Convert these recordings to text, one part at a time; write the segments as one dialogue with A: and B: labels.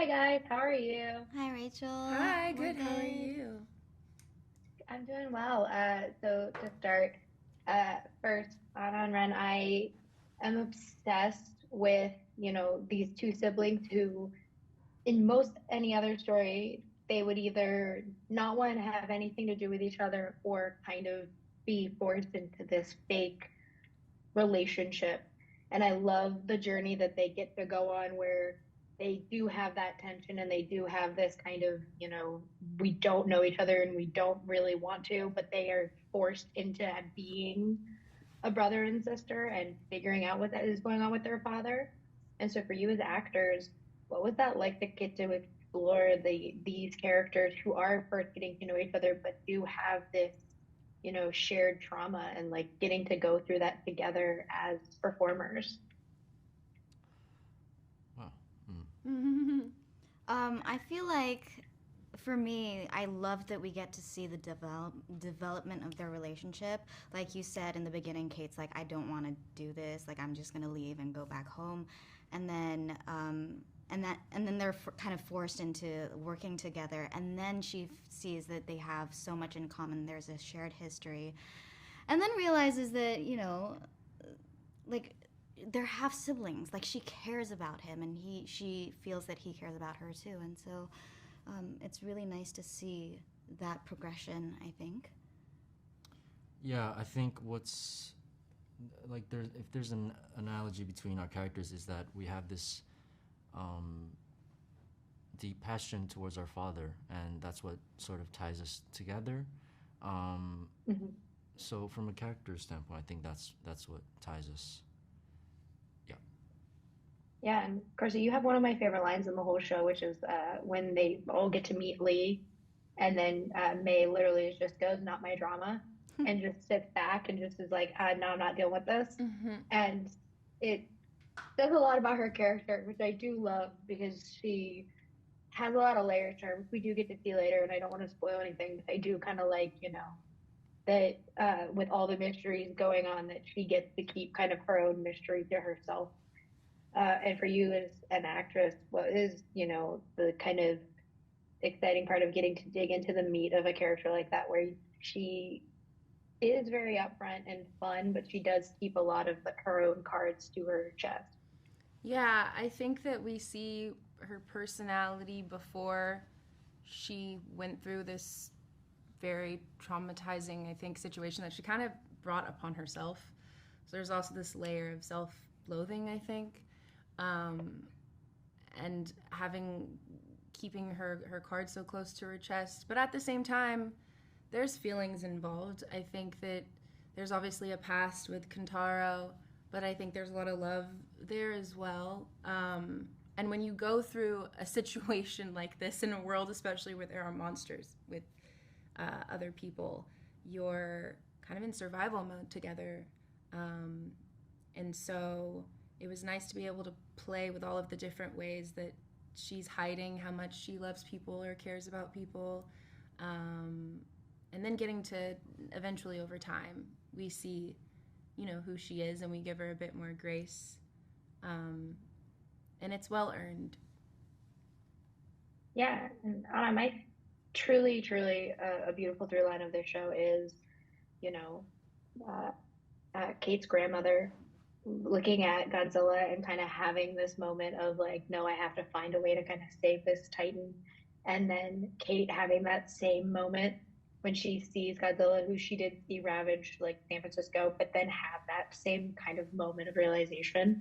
A: Hi guys, how are you?
B: Hi, Rachel.
C: Hi,
B: We're
C: good. How are
B: good.
C: you?
A: I'm doing well. So to start, first, Anna and Ren, I am obsessed with, these two siblings who, in most any other story, they would either not want to have anything to do with each other or kind of be forced into this fake relationship. And I love the journey that they get to go on where they do have that tension and they do have this kind of, we don't know each other and we don't really want to, but they are forced into being a brother and sister and figuring out what that is going on with their father. And so for you as actors, what was that like to get to explore these characters who are first getting to know each other but do have this shared trauma and like getting to go through that together as performers.
D: Wow. Mm.
B: I feel like for me, I love that we get to see the development of their relationship. Like you said in the beginning, Kate's like, I don't want to do this. Like, I'm just gonna leave and go back home, and then and then they're kind of forced into working together. And then she sees that they have so much in common. There's a shared history, and then realizes that like they're half siblings. Like she cares about him, and she feels that he cares about her too. And so it's really nice to see that progression, I think.
D: Yeah, I think what's like there if there's an analogy between our characters is that we have this deep passion towards our father, and that's what sort of ties us together. Um,
A: Mhm.
D: so from a character standpoint, I think that's what ties us. Yeah.
A: Yeah, and Carson, you have one of my favorite lines in the whole show, which is when they all get to meet Lee, and then May literally just goes, "Not my drama," and just sits back and just is like, "No, I'm not dealing with this." And it says a lot about her character, which I do love because she has a lot of layers to her, which we do get to see later. And I don't want to spoil anything, but I do kind of like, that with all the mysteries going on, that she gets to keep kind of her own mystery to herself. And for you as an actress, what is, the kind of exciting part of getting to dig into the meat of a character like that, where she is very upfront and fun, but she does keep a lot of her own cards to her chest.
C: Yeah, I think that we see her personality before she went through this very traumatizing, I think, situation that she kind of brought upon herself. So there's also this layer of self-loathing, I think, um, and keeping her cards so close to her chest. But at the same time, there's feelings involved. I think that there's obviously a past with Kentaro, but I think there's a lot of love there as well. And when you go through a situation like this in a world, especially where there are monsters with other people, you're kind of in survival mode together. And so it was nice to be able to play with all of the different ways that she's hiding how much she loves people or cares about people. And then getting to eventually over time, we see, who she is and we give her a bit more grace. And it's well earned.
A: Yeah, and my truly a beautiful through line of this show is, you know, uh, Kate's grandmother looking at Godzilla and kind of having this moment of like, no, I have to find a way to kind of save this Titan. And then Kate having that same moment when she sees Godzilla, who she did see ravage like San Francisco, but then have that same kind of moment of realization.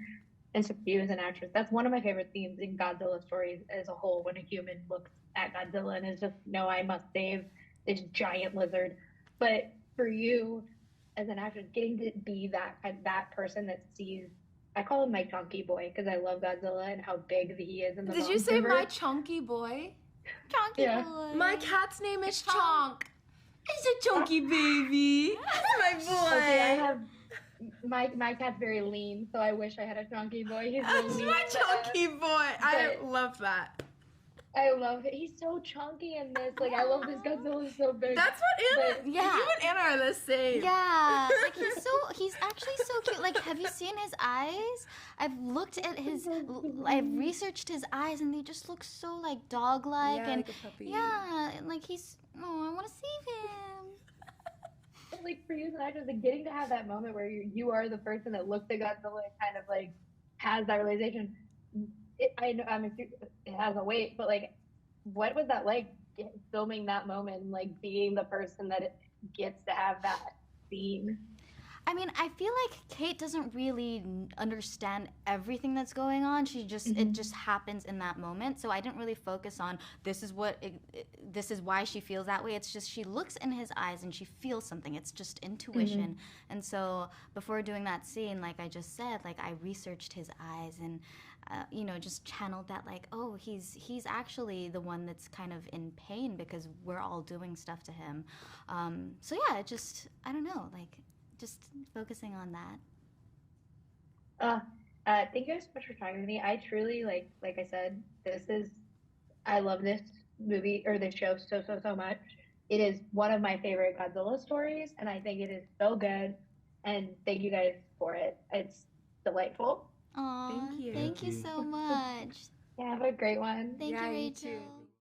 A: And so for you as an actress, that's one of my favorite themes in Godzilla stories as a whole, when a human looks at Godzilla and is just, no, I must save this giant lizard. But for you as an actress, getting to be that person that sees, I call him my chunky boy because I love Godzilla and how big he is in the
C: Did you say my
A: monsterverse.
C: chunky boy?
B: Chonky
A: Yeah.
B: boy.
C: My cat's name is Chonk. He's a chunky baby. That's my boy.
A: Okay, I have my cat's very lean, so I wish I had a chunky boy. He's real
C: That's
A: lean.
C: my chunky boy. I
A: but
C: love that.
A: I love it. He's so chunky in this. Like, I love this Godzilla is so big.
C: That's what Anna.
A: But-
B: Yeah.
C: You and Anna are the same.
B: Yeah, like he's actually so cute. Like, have you seen his eyes? I've looked at I've researched his eyes, and they just look so like dog-like,
C: Yeah,
B: and
C: like a puppy.
B: yeah, and like I want to see him.
A: like for you as an actor, like getting to have that moment where you are the person that looks at Godzilla and kind of like has that realization. I know it has a weight, but like, what was that like filming that moment, and, like being the person that it gets to have that scene?
B: I mean, I feel like Kate doesn't really understand everything that's going on. She just it just happens in that moment. So I didn't really focus on this is why she feels that way. It's just she looks in his eyes and she feels something. It's just intuition. And so before doing that scene, like I just said, like I researched his eyes and just channeled that like, oh, he's actually the one that's kind of in pain because we're all doing stuff to him. So yeah, it just I don't know, like. Just focusing on that.
A: Thank you guys so much for talking with me. I truly like I said, I love this movie or this show so much. It is one of my favorite Godzilla stories, and I think it is so good. And thank you guys for it. It's delightful.
B: Aw,
C: Thank you.
B: Thank you so much.
A: Yeah, have a great one.
B: Thank
C: Yeah,
B: you,
C: you
B: Rachel.
C: too.